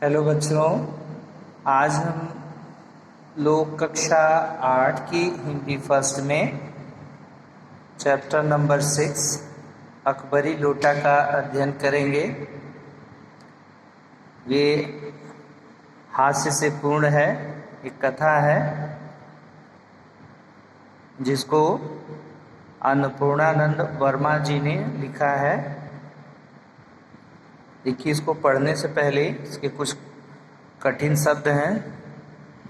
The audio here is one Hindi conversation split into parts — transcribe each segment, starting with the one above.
हेलो बच्चों, आज हम लोग कक्षा 8 की हिंदी फर्स्ट में चैप्टर नंबर 6 अकबरी लोटा का अध्ययन करेंगे। ये हास्य से पूर्ण है, एक कथा है जिसको अन्नपूर्णानंद वर्मा जी ने लिखा है। देखिए, इसको पढ़ने से पहले इसके कुछ कठिन शब्द हैं,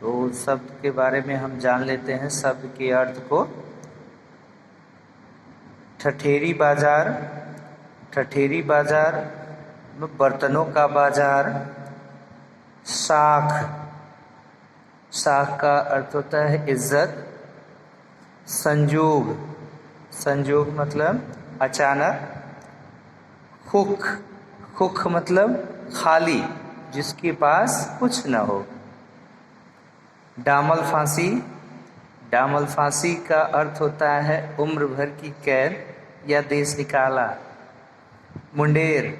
तो उस शब्द के बारे में हम जान लेते हैं, शब्द के अर्थ को। ठठेरी बाजार, ठठेरी बाजार बर्तनों का बाजार। साख, साख का अर्थ होता है इज्जत। संजोग, संजोग मतलब अचानक। खुख, खुख मतलब खाली, जिसके पास कुछ न हो। डामल फांसी, डामल फांसी का अर्थ होता है उम्र भर की कैद या देश निकाला। मुंडेर,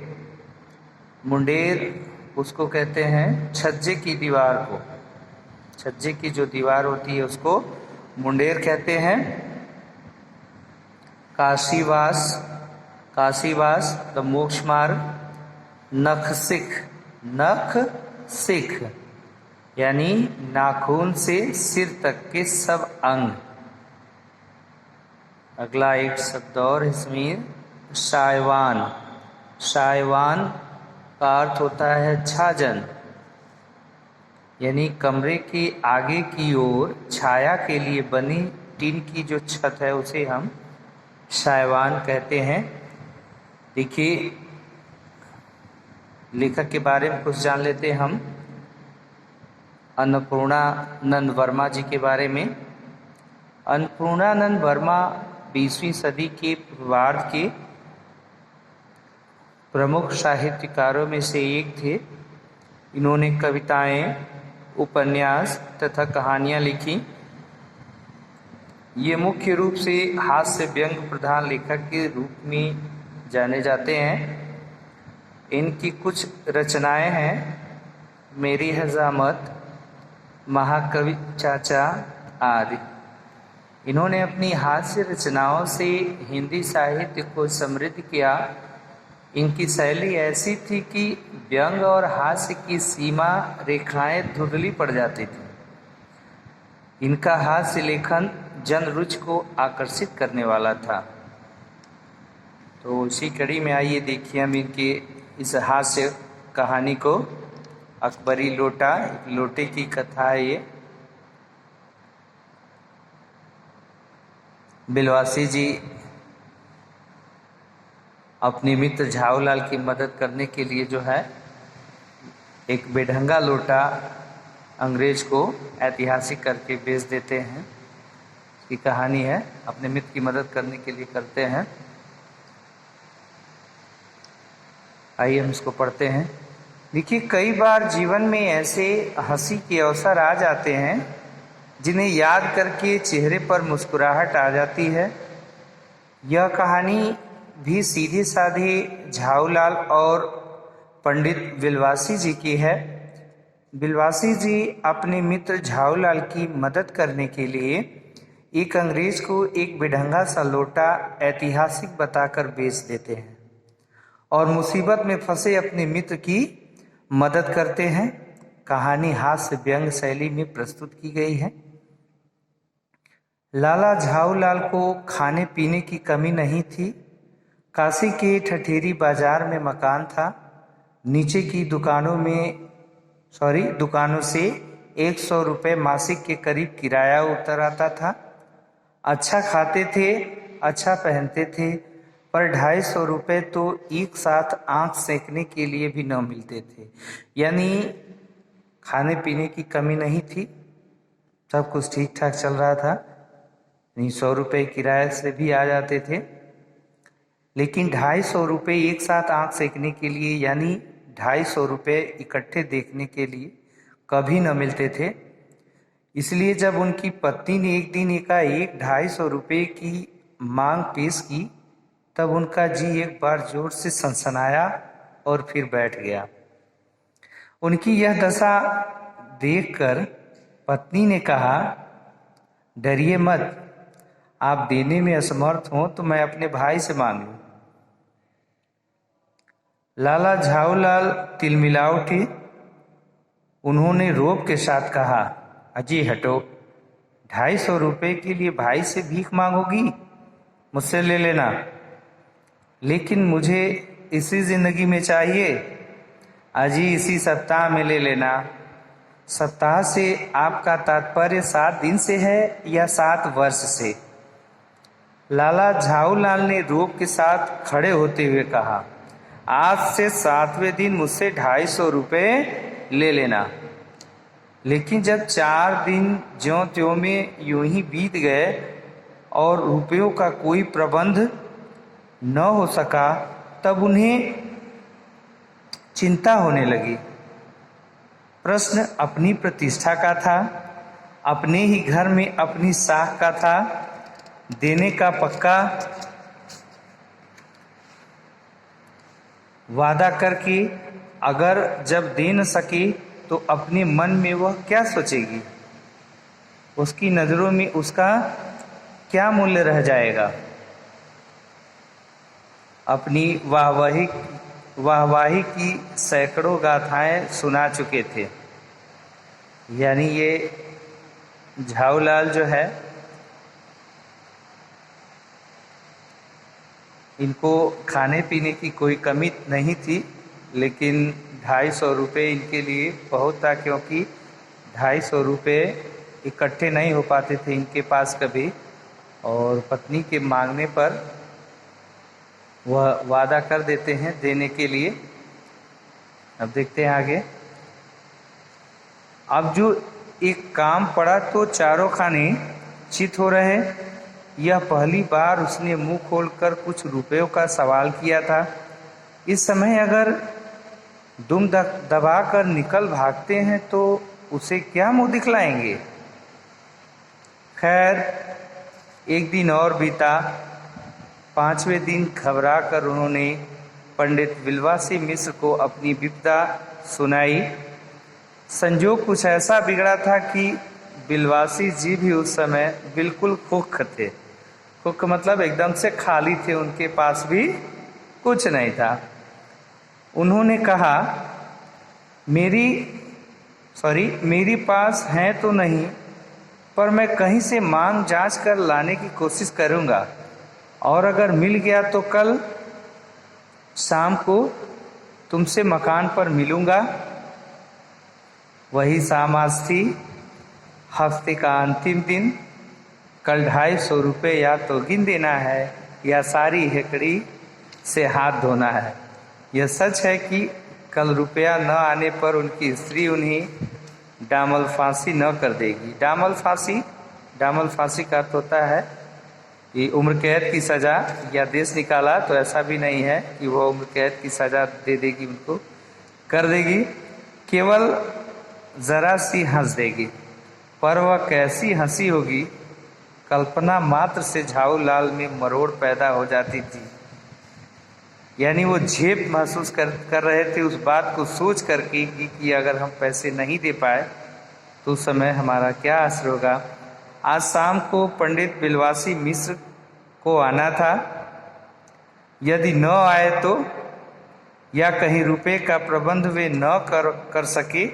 मुंडेर उसको कहते हैं छज्जे की दीवार को, छज्जे की जो दीवार होती है उसको मुंडेर कहते हैं। काशीवास, काशीवास द मोक्ष मार्ग। नख सिख, नख सिख यानी नाखून से सिर तक के सब अंग। अगला एक शब्द और इसमें सायवान, सायवान का अर्थ होता है छाजन, यानी कमरे के आगे की ओर छाया के लिए बनी टीन की जो छत है उसे हम सायवान कहते हैं। देखिए, लेखक के बारे में कुछ जान लेते हैं हम। अन्नपूर्णानंद वर्मा जी के बारे में। अन्नपूर्णानंद वर्मा 20वीं सदी के पूर्वार्ध के प्रमुख साहित्यकारों में से एक थे। इन्होंने कविताएं, उपन्यास तथा कहानियां लिखी। ये मुख्य रूप से हास्य व्यंग प्रधान लेखक के रूप में जाने जाते हैं। इनकी कुछ रचनाएं हैं मेरी हजामत, महाकवि चाचा आदि। इन्होंने अपनी हास्य रचनाओं से हिंदी साहित्य को समृद्ध किया। इनकी शैली ऐसी थी कि व्यंग और हास्य की सीमा रेखाएं धुंधली पड़ जाती थी। इनका हास्य लेखन जनरुचि को आकर्षित करने वाला था। तो इसी कड़ी में आइए देखिए हम इनके इस हास्य कहानी को। अकबरी लोटा, एक लोटे की कथा है ये। बिलवासी जी अपने मित्र झाऊलाल की मदद करने के लिए जो है एक बेढंगा लोटा अंग्रेज को ऐतिहासिक करके बेच देते हैं। इसकी कहानी है, अपने मित्र की मदद करने के लिए करते हैं। आइए हम इसको पढ़ते हैं। देखिए, कई बार जीवन में ऐसे हंसी के अवसर आ जाते हैं जिन्हें याद करके चेहरे पर मुस्कुराहट आ जाती है। यह कहानी भी सीधे साधे झाऊलाल और पंडित बिलवासी जी की है। बिलवासी जी अपने मित्र झाऊलाल की मदद करने के लिए एक अंग्रेज को एक बेढंगा सा लोटा ऐतिहासिक बताकर बेच देते हैं और मुसीबत में फंसे अपने मित्र की मदद करते हैं। कहानी हास्य व्यंग शैली में प्रस्तुत की गई है। लाला झाऊलाल को खाने पीने की कमी नहीं थी। काशी के ठठेरी बाजार में मकान था। नीचे की दुकानों से 100 रुपये मासिक के करीब किराया उतर आता था। अच्छा खाते थे, अच्छा पहनते थे, पर 250 रुपये तो एक साथ आंख सेकने के लिए भी न मिलते थे। यानी खाने पीने की कमी नहीं थी, सब कुछ ठीक ठाक चल रहा था। 100 रुपये किराए से भी आ जाते थे, लेकिन 250 रुपये एक साथ आंख सेकने के लिए, यानी 250 रुपये इकट्ठे देखने के लिए कभी न मिलते थे। इसलिए जब उनकी पत्नी ने एक दिन एकाएक 250 रुपये की मांग पेश की, तब उनका जी एक बार जोर से सनसनाया और फिर बैठ गया। उनकी यह दशा देखकर पत्नी ने कहा, डरिए मत, आप देने में असमर्थ हो तो मैं अपने भाई से मांग लूं। लाला झाऊलाल तिलमिला उठे। उन्होंने रोब के साथ कहा, अजी हटो, 250 रुपये के लिए भाई से भीख मांगोगी? मुझसे ले लेना, लेकिन मुझे इसी जिंदगी में चाहिए। अजी इसी सप्ताह में ले लेना। सप्ताह से आपका तात्पर्य 7 दिन से है या 7 वर्ष से? लाला झाऊलाल ने रोब के साथ खड़े होते हुए कहा, आज से 7वें दिन मुझसे 250 रुपये ले लेना। लेकिन जब 4 दिन ज्यों त्यों में यूं ही बीत गए और रुपयों का कोई प्रबंध न हो सका, तब उन्हें चिंता होने लगी। प्रश्न अपनी प्रतिष्ठा का था, अपने ही घर में अपनी साख का था। देने का पक्का वादा करके अगर जब दे न सकी तो अपने मन में वह क्या सोचेगी? उसकी नज़रों में उसका क्या मूल्य रह जाएगा? अपनी वाहवाही की सैकड़ों गाथाएं सुना चुके थे। यानी ये झाऊलाल जो है, इनको खाने पीने की कोई कमी नहीं थी, लेकिन 250 रुपये इनके लिए बहुत था, क्योंकि 250 रुपये इकट्ठे नहीं हो पाते थे इनके पास कभी। और पत्नी के मांगने पर वह वादा कर देते हैं देने के लिए। अब देखते हैं आगे। अब जो एक काम पड़ा तो चारों खाने चित हो रहे। यह पहली बार उसने मुंह खोलकर कुछ रुपयों का सवाल किया था। इस समय अगर दुम दबाकर निकल भागते हैं तो उसे क्या मुंह दिखलाएंगे? खैर, एक दिन और बीता। 5वें दिन घबरा कर उन्होंने पंडित बिलवासी मिश्र को अपनी विपदा सुनाई। संजोग कुछ ऐसा बिगड़ा था कि बिलवासी जी भी उस समय बिल्कुल खुख थे। खुख मतलब एकदम से खाली थे, उनके पास भी कुछ नहीं था। उन्होंने कहा, मेरी पास है तो नहीं, पर मैं कहीं से मांग जांच कर लाने की कोशिश करूंगा, और अगर मिल गया तो कल शाम को तुमसे मकान पर मिलूंगा। वही शाम आज थी, हफ्ते का अंतिम दिन। कल 250 रुपये या तो गिन देना है या सारी हेकड़ी से हाथ धोना है। यह सच है कि कल रुपया न आने पर उनकी स्त्री उन्हें डामल फांसी न कर देगी। डामल फांसी का अर्थ होता है कि उम्र कैद की सज़ा, या देश निकाला तो ऐसा भी नहीं है कि वो उम्र कैद की सज़ा दे देगी, उनको कर देगी। केवल ज़रा सी हंस देगी, पर वह कैसी हंसी होगी, कल्पना मात्र से झाऊलाल में मरोड़ पैदा हो जाती थी। यानी वो झेप महसूस कर रहे थे उस बात को सोच करके कि अगर हम पैसे नहीं दे पाए तो उस समय हमारा क्या असर होगा। आज शाम को पंडित बिलवासी मिश्र को आना था। यदि न आए तो, या कहीं रुपए का प्रबंध वे न कर सके